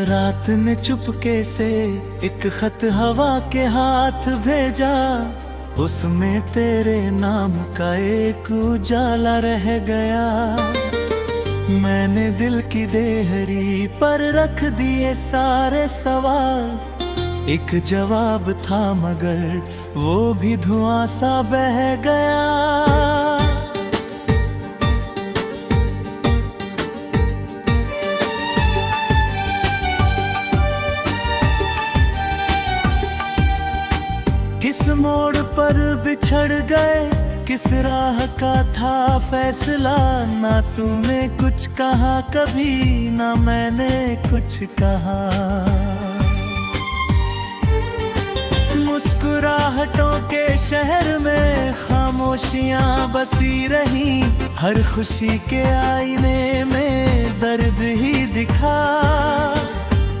रात ने चुपके से एक खत हवा के हाथ भेजा, उसमें तेरे नाम का एक उजाला रह गया। मैंने दिल की देहरी पर रख दिए सारे सवाल, एक जवाब था मगर वो भी धुआं सा बह गया। किस मोड़ पर बिछड़ गए, किस राह का था फैसला, ना तूने कुछ कहा कभी, ना मैंने कुछ कहा। मुस्कुराहटों के शहर में खामोशियां बसी रही, हर खुशी के आईने में दर्द ही दिखा।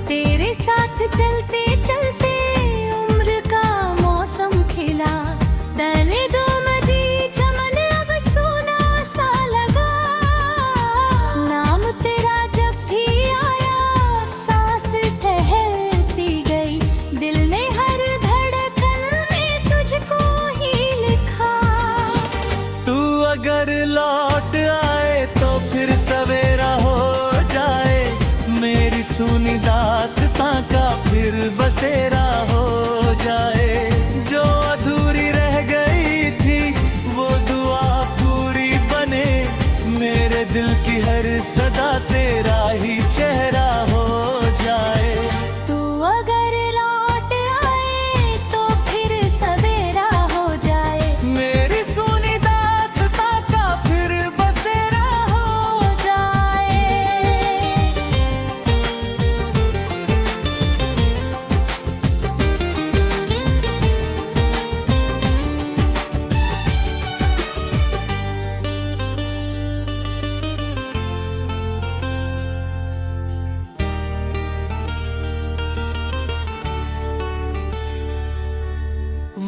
तेरे साथ चलते चलते उम्र का मौसम खिला, तले दो मजी चमन अब सोना सा लगा। नाम तेरा जब भी आया सांस ठहर सी गई, दिल ने हर धड़कन में तुझको ही लिखा। तू अगर लौट आए तो फिर सवेरा हो जाए, मेरी सुनी दास्तां का फिर बसेरा हो जाए। जो अधूरी रह गई थी वो दुआ पूरी बने, मेरे दिल की हर सदा तेरा ही चेहरा हो जाए। तू अगर लौट आए तो फिर सवेरा हो जाए, मेरी सुनी दास्तां का फिर बसेरा हो जाए।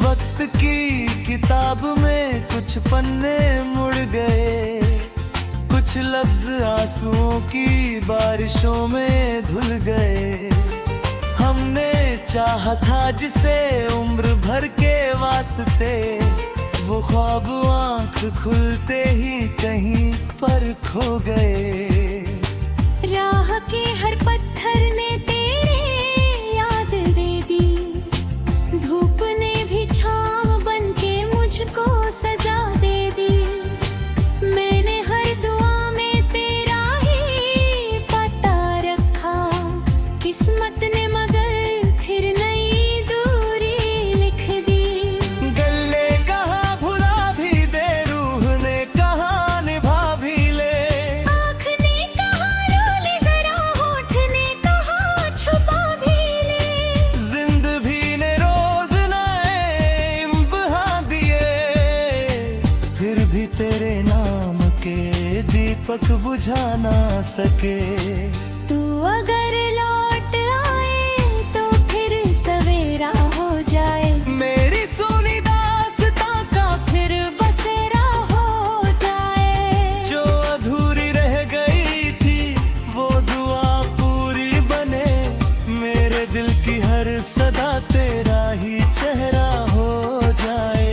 वक्त की किताब में कुछ पन्ने मुड़ गए, कुछ लफ्ज आंसुओं की बारिशों में धुल गए। हमने चाहा था जिसे उम्र भर के वास्ते, वो ख्वाब आंख खुलते ही कहीं पर खो गए। राह के हर पत्थर ने तेरे याद दे दी, धूप ने भी छाँव बन के मुझको सजा दे दी। मैंने हर दुआ में तेरा ही पता रखा, किस्मत ने मगर फिर नई दूरी लिख दी। गले कहाँ भुला भी दे, रूह ने कहाँ निभा भी ले, आँख ने कहा रो ले जरा, होठ ने कहा छुपा भी ले। जिंदगी ने रोज नए इम्तिहान दिए, फिर भी तेरे नाम के दीपक बुझा ना सके। तू अगर लौट आए तो फिर सवेरा हो जाए, मेरी सुनी दास्तां का फिर बसेरा हो जाए। जो अधूरी रह गई थी वो दुआ पूरी बने, मेरे दिल की हर सदा तेरा ही चेहरा हो जाए।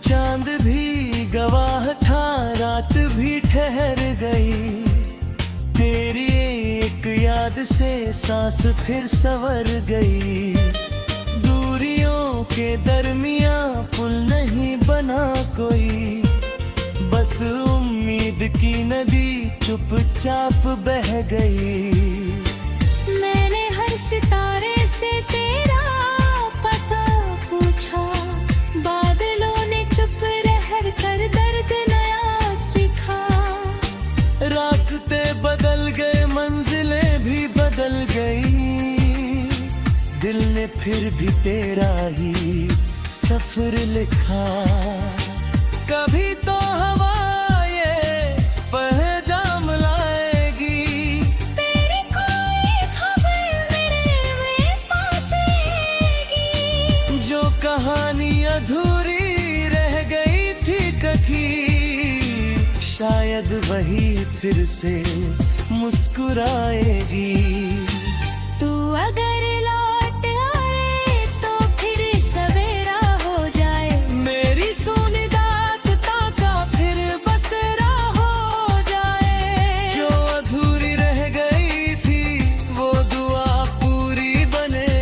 चांद भी गवाह था, रात भी ठहर गई, तेरी एक याद से सांस फिर संवर गई। दूरियों के दरमियां पुल नहीं बना कोई, बस उम्मीद की नदी चुपचाप बह गई। मैंने हर सितारे से तेरा पता पूछा, बादलों ने चुप रह कर दर्द नया सीखा। रास्ते सफर लिखा। कभी तो हवा ये पैगाम लाएगी, तेरी कोई खबर मेरे पास आएगी। जो कहानी अधूरी रह गई थी कभी, शायद वही फिर से मुस्कुराएगी। तू अगर लौट आए तो फिर सवेरा हो जाए, मेरी सुनी दास्तां का फिर बसेरा हो जाए। जो अधूरी रह गई थी वो दुआ पूरी बने,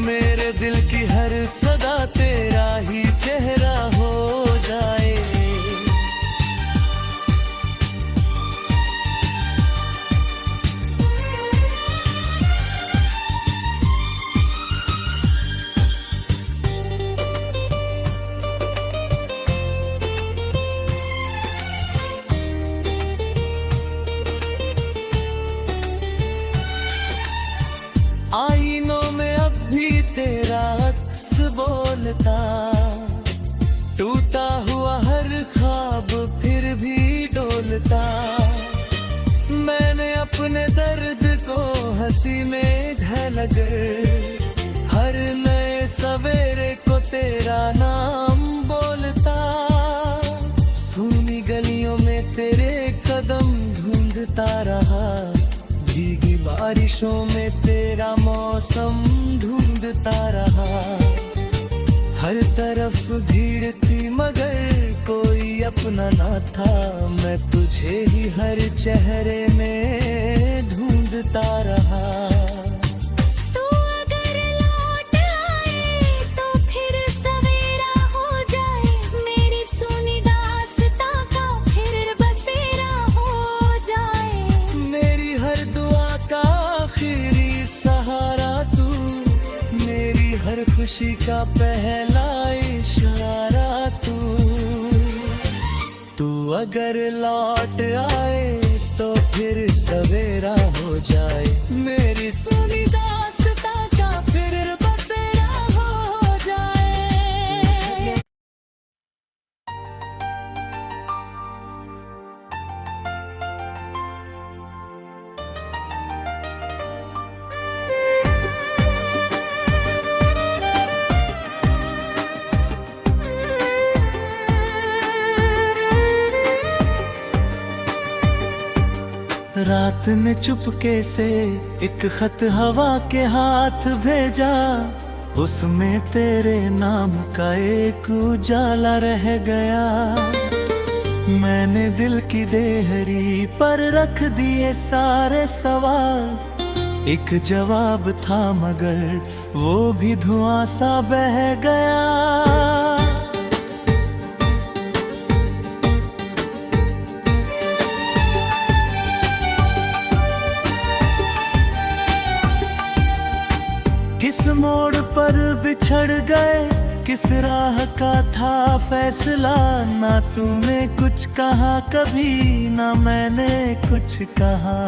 मेरे दिल की हर सदा तेरा ही चेहरा हो जाए। आईनों में अब भी तेरा अक्स बोलता, टूटा हुआ हर ख्वाब फिर भी डोलता। मैंने अपने दर्द को हंसी में ढलकर, हर नए सवेरे को तेरा नाम बोलता। सूनी गलियों में तेरे कदम ढूंढता रहा, भीगी बारिशों में तेरा मौसम ढूंढता रहा। हर तरफ भीड़ थी मगर कोई अपना ना था, मैं तुझे ही हर चेहरे में ढूंढता रहा। तू अगर लौट आए तो फिर सवेरा हो जाए, मेरी सुनी दास्तां का फिर बसेरा हो जाए। मेरी हर दुआ का आखिरी सहारा तू, मेरी हर खुशी का पहला इशारा तू। तू अगर लौट आए तो फिर सवेरा हो जाए, मेरी सुनी दास्तां का फिर बसेरा हो जाए। रात ने चुपके से एक खत हवा के हाथ भेजा, उसमें तेरे नाम का एक उजाला रह गया। मैंने दिल की देहरी पर रख दिए सारे सवाल, एक जवाब था मगर वो भी धुआं सा बह गया। किस मोड़ पर बिछड़ गए, किस राह का था फैसला, ना तूने कुछ कहा कभी ना मैंने कुछ कहा।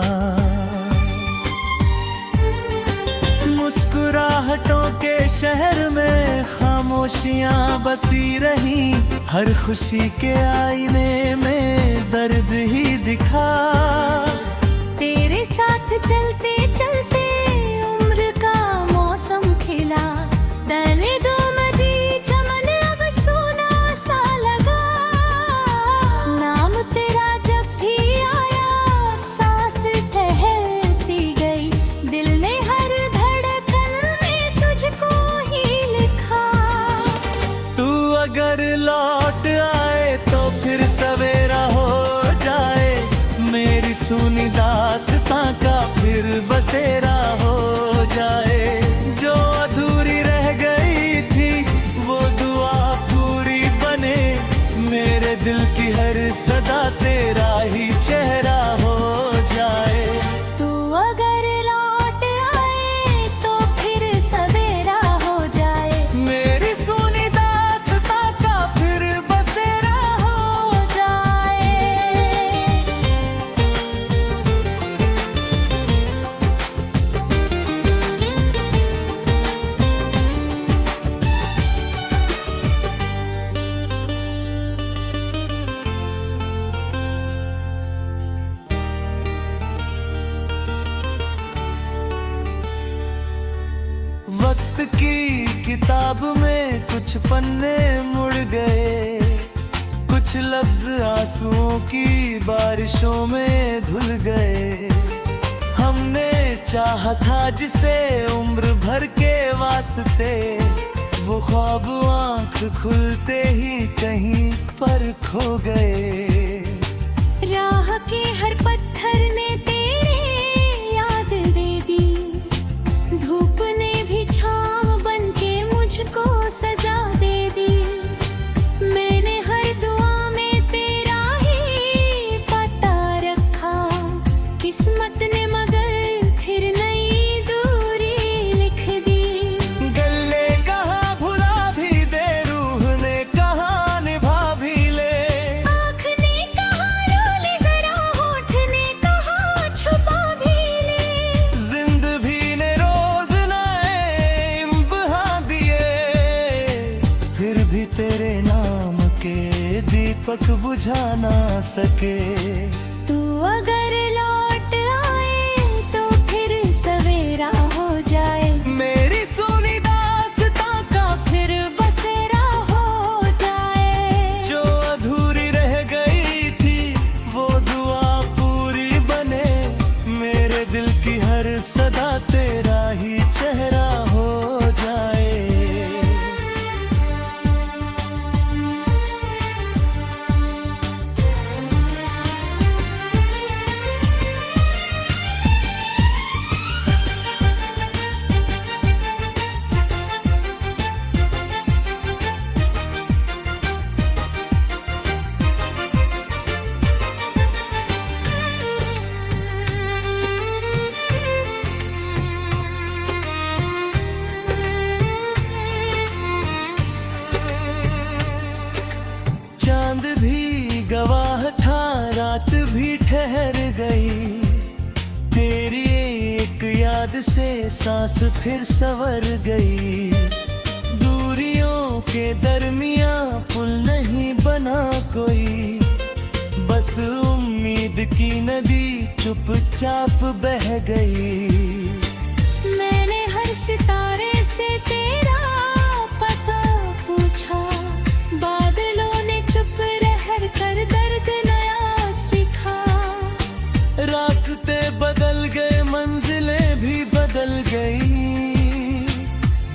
मुस्कुराहटों के शहर में खामोशियां बसी रही, हर खुशी के आईने में दर्द ही दिखा। तेरे साथ चलते चलते उम्र का मौसम खिला, तले दो मजी चमन अब सोना सा लगा। नाम तेरा जब भी आया सांस ठहर सी गई, दिल ने हर धड़कन में तुझको ही लिखा। तू अगर लौट आए तो फिर सवेरा हो जाए, मेरी सुनी दास्तां का फिर बसेरा हो जाए। जो अधूरी रह गई थी वो दुआ पूरी बने, मेरे दिल की हर सदा तेरा ही चेहरा हो जाए। तू अगर लौट आए तो फिर सवेरा हो जाए, मेरी सुनी दास्तां का फिर बसेरा हो जाए। किताब में कुछ पन्ने मुड़ गए, कुछ लफ्ज आंसुओं की बारिशों में धुल गए। हमने चाहा था जिसे उम्र भर के वास्ते, वो ख्वाब आंख खुलते ही कहीं पर खो गए। राह के हर पत्थर ने तेरे याद दे दी, धूप ने भी छाँव बन के मुझको सजा दे दी। मैंने हर दुआ में तेरा ही पता रखा, किस्मत ने मगर फिर नई दूरी लिख दी। गले कहा भुला भी दे, रूह ने कहा निभा भी ले, आँख ने कहा रो ले जरा, होठ ने कहा छुपा भी ले। जिंदगी ने रोज नए इम्तिहान दिए, फिर भी तेरे नाम के दीपक बुझा ना सके। तू अगर लौट आए तो फिर सवेरा हो जाए, मेरी सुनी दास्तां का फिर बसेरा हो जाए। जो अधूरी रह गई थी वो दुआ पूरी बने, मेरे दिल की हर सदा तेरा ही चेहरा हो जाए। चांद भी गवाह था, रात भी ठहर गई, तेरी एक याद से सांस फिर संवर गई। दूरियों के दरमिया पुल नहीं बना कोई, बस उम्मीद की नदी चुपचाप बह गई। मैंने हर सितारे से तेरा पता पूछा, बादलों ने चुप रह कर दर्द नया सिखा। रास्ते बदल गए, मंजिलें भी बदल गई,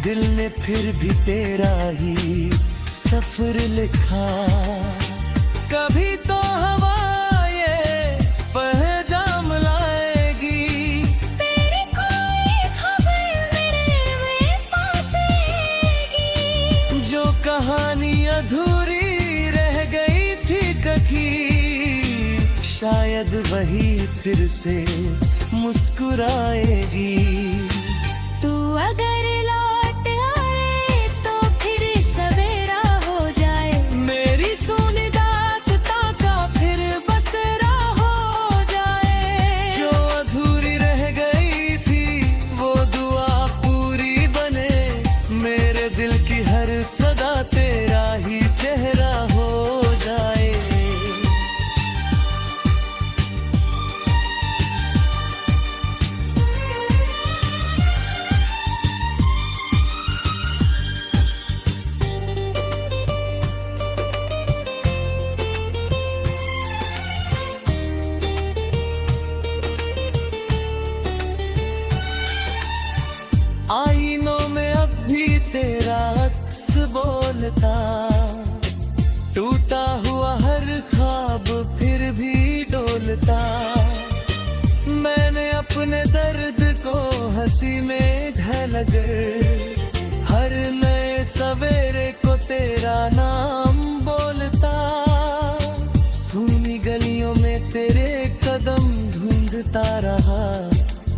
दिल ने फिर भी तेरा ही सफर लिखा। कभी तो हवा ये पैगाम लाएगी, तेरी कोई खबर मेरे पास आएगी। जो कहानी अधूरी रह गई थी कभी, शायद वही फिर से मुस्कुराएगी। तू अगर लौट आए तो फिर सवेरा हो जाए, मेरी सुनी दास्तां का फिर बसेरा हो जाए। जो अधूरी रह गई थी वो दुआ पूरी बने, मेरे दिल की हर सदा तेरा ही चेहरा हो जाए। आईनों में अब भी तेरा अक्स बोलता, टूटा हुआ हर ख्वाब फिर भी डोलता। मैंने अपने दर्द को हंसी में ढल कर, हर नए सवेरे को तेरा नाम बोलता। सूनी गलियों में तेरे कदम ढूंढता रहा,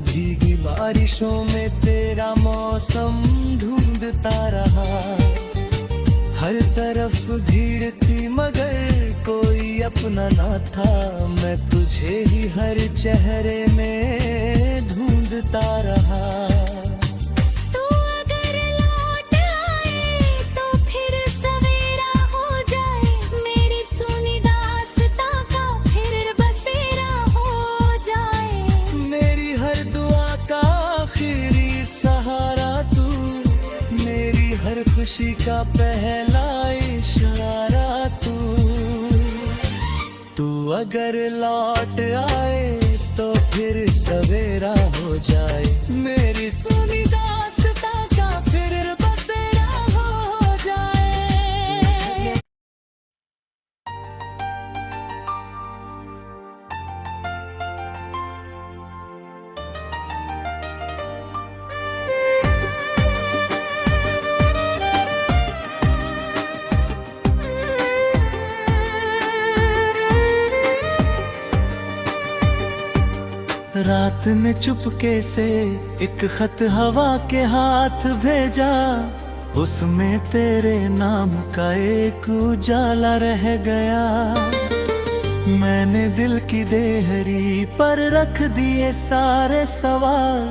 भीगी बारिशों में तेरा मौसम ढूंढता रहा। हर तरफ भीड़ थी मगर कोई अपना ना था, मैं तुझे ही हर चेहरे में ढूंढता रहा। तू अगर लौट आए तो फिर सवेरा हो जाए, मेरी सुनी दास्तां का फिर बसेरा हो जाए। मेरी हर दुआ का आखिरी सहारा तू, मेरी हर खुश अगर लौट आए तो फिर सवेरा हो जाए, मेरी सुनी दास्तां का फिर बसेरा हो जाए। रात ने चुपके से एक खत हवा के हाथ भेजा, उसमें तेरे नाम का एक उजाला रह गया। मैंने दिल की देहरी पर रख दिए सारे सवाल,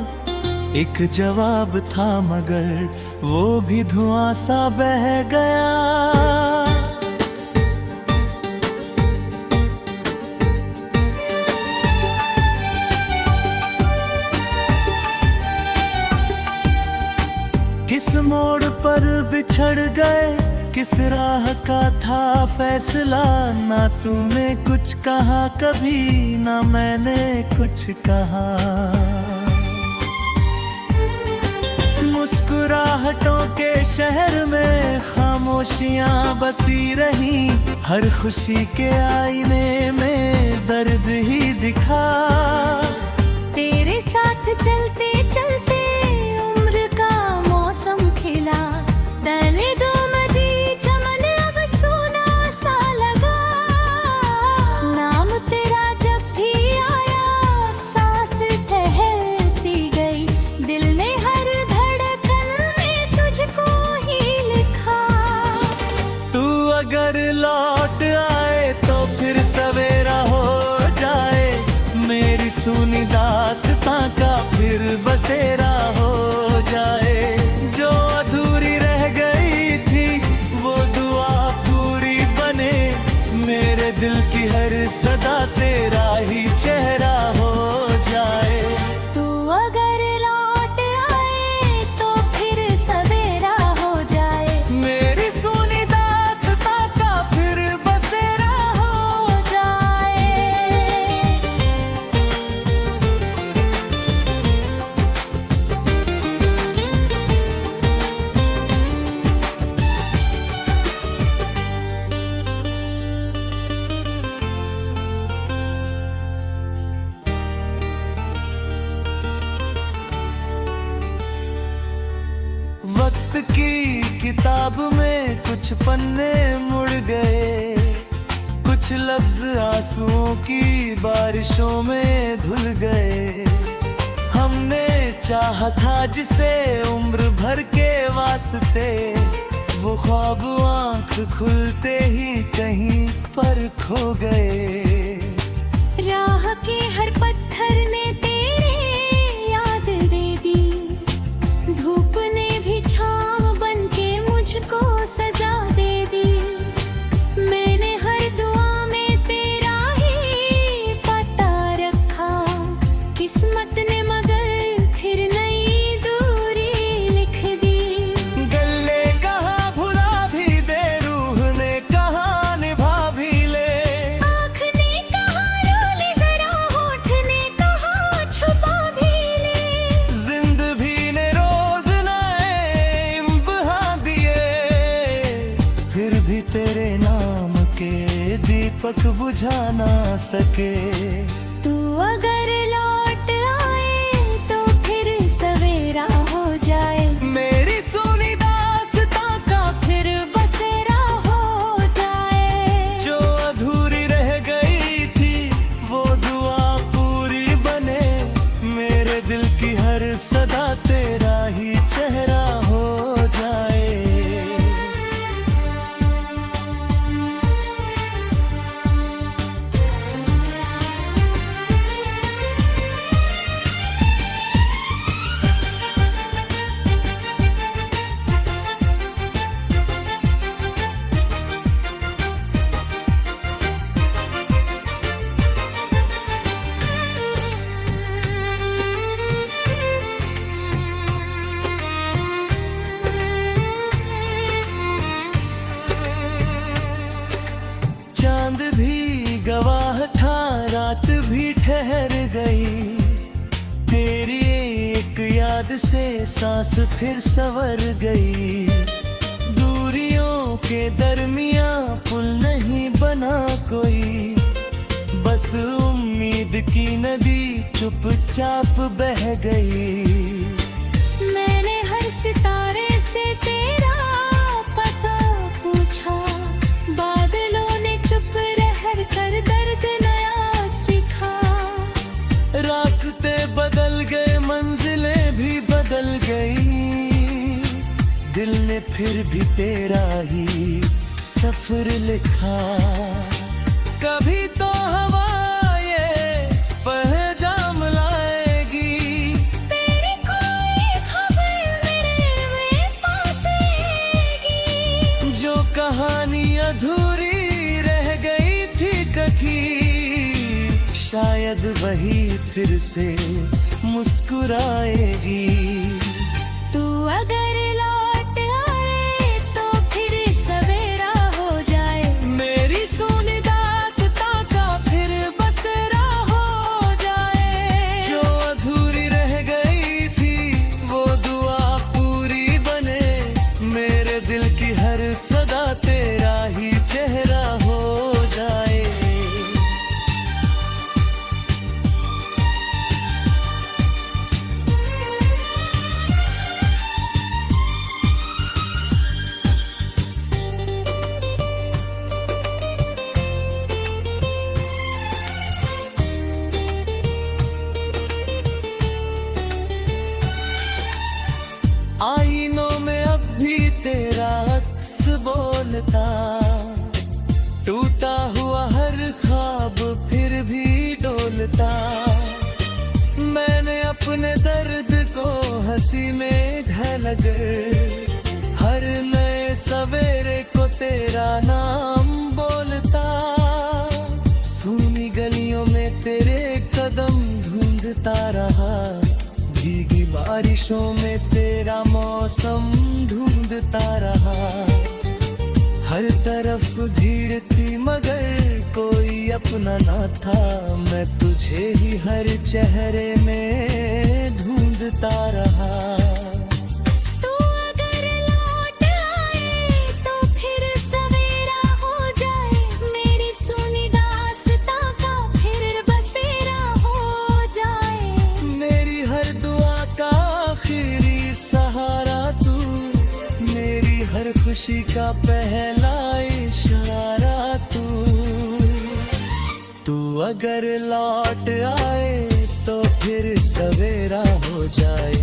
एक जवाब था मगर वो भी धुआं सा बह गया। किस मोड़ पर बिछड़ गए, किस राह का था फैसला, ना तूने कुछ कहा कभी, ना मैंने कुछ कहा। मुस्कुराहटों के शहर में खामोशियां बसी रही, हर खुशी के आईने में दर्द ही दिखा। तेरे साथ चलते चलते उम्र का मौसम खिला, डले दो मजी चमन अब सोना सा लगा। नाम तेरा जब भी आया सांस ठहर सी गई, दिल ने हर धड़कन में तुझको ही लिखा। तू अगर लौट आए तो फिर सवेरा हो जाए, मेरी सुनी दास्तां का फिर बसेरा हो जाए। जो अधूरी रह गई थी वो दुआ पूरी बने, मेरे दिल की हर सदा तेरा ही चेहरा हो जाए। तू अगर लौट आए तो फिर सवेरा हो जाए, मेरी सुनी दास्तां का फिर बसेरा हो जाए। वक्त की किताब में कुछ पन्ने मुड़ गए, कुछ लफ्ज आंसुओं की बारिशों में धुल गए। हमने चाहा था जिसे उम्र भर के वास्ते, वो ख्वाब आंख खुलते ही कहीं पर खो गए। राह के हर पत्थर ने तेरे याद दे दी, धूप ने भी छाँव बन के मुझको सजा दे दी। मैंने हर दुआ में तेरा ही पता रखा, किस्मत ने मगर फिर नई दूरी लिख दी। गले कहाँ भुला भी दे, रूह ने कहाँ निभा भी ले, आँख ने कहा रोली जरा, होठ ने कहा छुपा भी ले। जिंदगी ने रोज नए इम्तिहान दिए, फिर भी तेरे नाम के दीपक बुझा ना सके। तू अगर लौट आए तो फिर सवेरा हो जाए, मेरी सुनी दास्तां का फिर बसेरा हो जाए। जो अधूरी रह गई थी वो दुआ पूरी बने, मेरे दिल की हर सदा तेरा ही चेहरा हो जाए। याद से सांस फिर संवर गई। दूरियों के दरमिया पुल नहीं बना कोई, बस उम्मीद की नदी चुपचाप बह गई। मैंने हर सितारे से तेरा पता पूछा, बादलों ने चुप रह कर दर्द नया सिखा। रास्ते बदल गए, मंजिलें भी बदल गई, दिल ने फिर भी तेरा ही सफर लिखा। कभी तो हवा ये पैगाम लाएगी, तेरी कोई खबर मेरे में पास आएगी। जो कहानी अधूरी रह गई थी कभी, शायद वही फिर से मुस्कुराएगी। तू अगर लौट आए तो फिर सवेरा हो जाए, मेरी सुनी दास्तां का फिर बसेरा हो जाए। जो अधूरी रह गई थी वो दुआ पूरी बने, मेरे दिल की हर सदा तेरा ही चेहरा हो जाए। आईनों में अब भी तेरा अक्स बोलता, टूटा हुआ हर ख्वाब फिर भी डोलता। मैंने अपने दर्द को हंसी में ढल कर, हर नए सवेरे को तेरा नाम बोलता। सूनी गलियों में तेरे कदम ढूंढता रहा, भीगी बारिशों में तेरा मौसम ढूंढता रहा। हर तरफ भीड़ थी मगर कोई अपना ना था, मैं तुझे ही हर चेहरे में ढूंढता रहा। तू अगर लौट आए तो फिर सवेरा हो जाए, मेरी सुनी दास्तां का फिर बसेरा हो जाए। मेरी हर दुआ का आखिरी सहारा तू, मेरी हर खुशी का पहला इशारा तू। तू अगर लौट आए तो फिर सवेरा हो जाए,